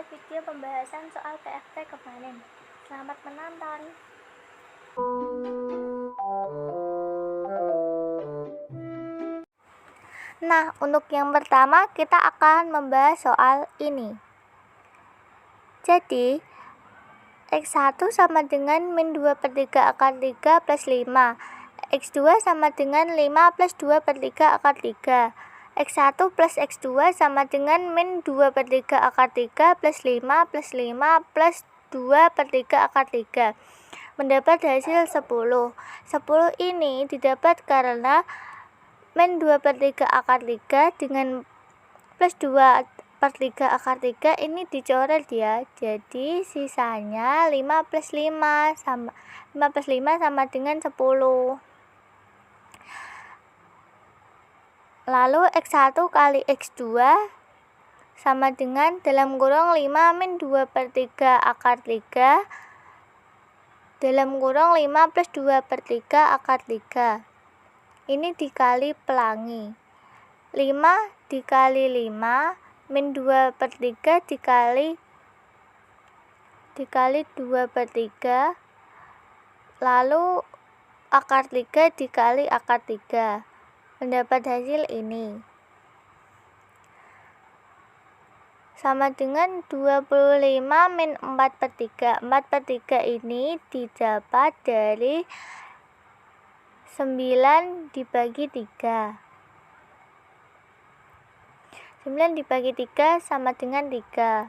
membuat video pembahasan soal PFT kemarin. Selamat menonton. Nah, untuk yang pertama kita akan membahas soal ini. Jadi, X1 sama dengan min 2 per 3 akar 3 plus 5. X2 sama dengan 5 plus 2 per 3 akar 3. X1 plus X2 sama dengan min 2 per 3 akar 3 plus 5 plus 5 plus 2 per 3 akar 3. Mendapat hasil 10. 10 ini didapat karena min 2 per 3 akar 3 dengan plus 2 per 3 akar 3 ini dicoret ya. Jadi sisanya 5 plus 5 sama dengan 10. Lalu X1 kali X2 sama dengan dalam kurung 5 min 2 per 3 akar 3 dalam kurung 5 plus 2 per 3 akar 3. Ini dikali pelangi. 5 dikali 5 min 2 per 3 dikali 2 per 3 lalu akar 3 dikali akar 3 mendapat hasil ini sama dengan 25 min 4 per 3. 4 per 3 ini didapat dari 9 dibagi 3. 9 dibagi 3 sama dengan 3.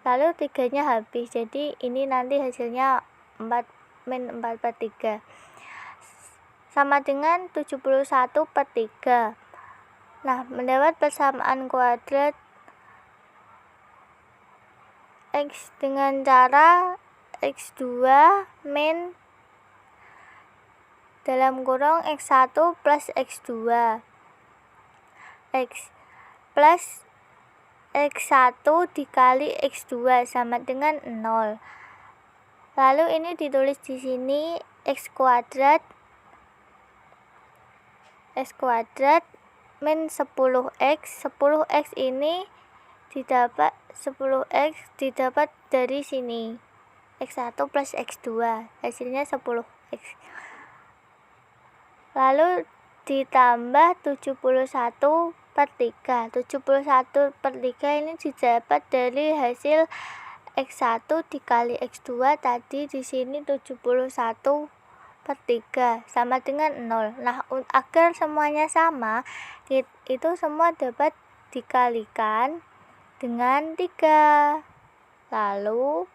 Lalu 3-nya habis. Jadi ini nanti hasilnya 4 min 4 per 3. Sama dengan 71 per 3. Nah, mendapat persamaan kuadrat X dengan cara X2 min dalam kurung X1 plus X2 X plus X1 dikali X2 sama dengan 0. Lalu ini ditulis di sini X kuadrat min 10X. 10X ini didapat 10X didapat dari sini X1 plus X2 hasilnya 10X. Lalu ditambah 71 per 3. 71 per 3 ini didapat dari hasil X1 dikali X2 tadi di sini 71 per 3 sama dengan 0. Nah, agar semuanya sama, itu semua dapat dikalikan dengan 3. Lalu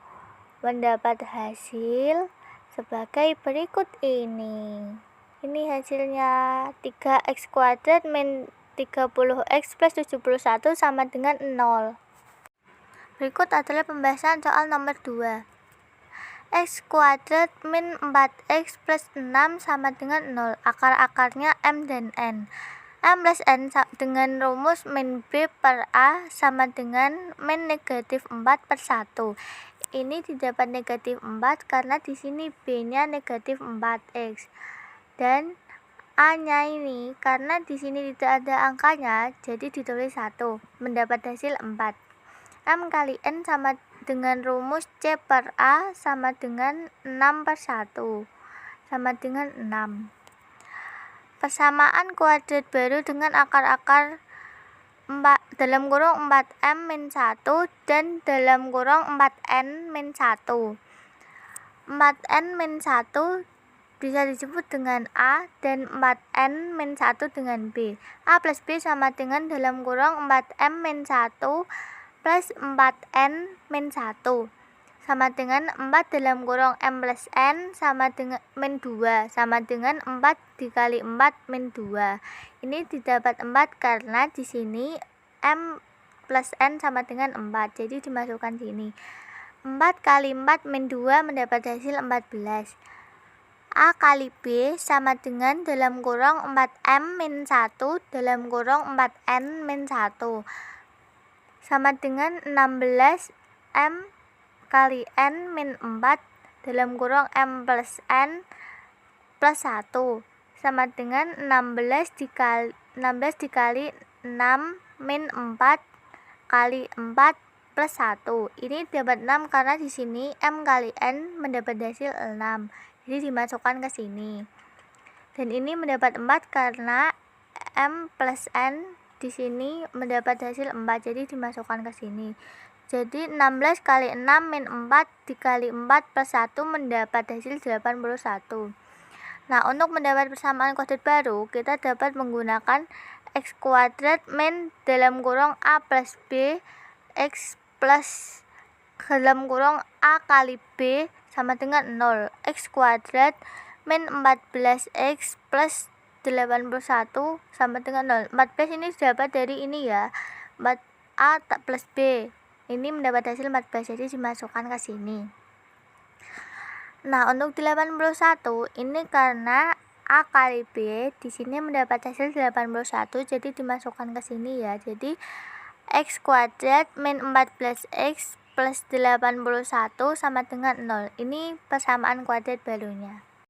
mendapat hasil sebagai berikut ini. Ini hasilnya 3X kuadrat min 30X plus 71 sama dengan 0. Berikut adalah pembahasan soal nomor 2. X kuadrat min 4X plus 6 sama dengan 0. Akar-akarnya M dan N. M plus N dengan rumus min B per A sama dengan min negatif 4 per 1. Ini didapat negatif 4 karena di sini B-nya negatif 4X. Dan A-nya ini karena di sini tidak ada angkanya, jadi ditulis 1. Mendapat hasil 4. M kali N sama dengan rumus C per A sama dengan 6 per 1 sama dengan 6. Persamaan kuadrat baru dengan akar-akar dalam kurung 4M min 1 dan dalam kurung 4N min 1. 4N min 1 bisa disebut dengan A dan 4N min 1 dengan B. A plus B sama dengan dalam kurung 4M min 1 plus 4N min 1 sama dengan 4 dalam kurung M plus N sama dengan min 2 sama dengan 4 dikali 4 min 2. Ini didapat 4 karena di sini M plus N sama dengan 4. Jadi dimasukkan sini. 4 kali 4 min 2 mendapat hasil 14. A kali B sama dengan dalam kurung 4M min 1 dalam kurung 4N min 1 sama dengan 16M kali N min 4 dalam kurung M plus N plus 1 sama dengan 16 dikali 6 min 4 kali 4 plus 1. Ini dapat 6 karena di sini M kali N mendapat hasil 6. Jadi dimasukkan ke sini. Dan ini mendapat 4 karena M plus N di sini mendapat hasil 4. Jadi dimasukkan ke sini. Jadi 16 kali 6 min 4 dikali 4 plus 1 mendapat hasil 81. Nah, untuk mendapat persamaan kuadrat baru, kita dapat menggunakan X kuadrat min dalam kurung A plus B X plus dalam kurung A kali B sama dengan 0. X kuadrat min 14X plus 81 sama dengan 0. 14 ini dapat dari ini ya, 4A plus B. Ini mendapat hasil 14, jadi dimasukkan ke sini. Nah, untuk 81 ini karena A kali B di sini mendapat hasil 81, jadi dimasukkan ke sini ya. Jadi X kuadrat min 14X plus 81 sama dengan 0. Ini persamaan kuadrat barunya.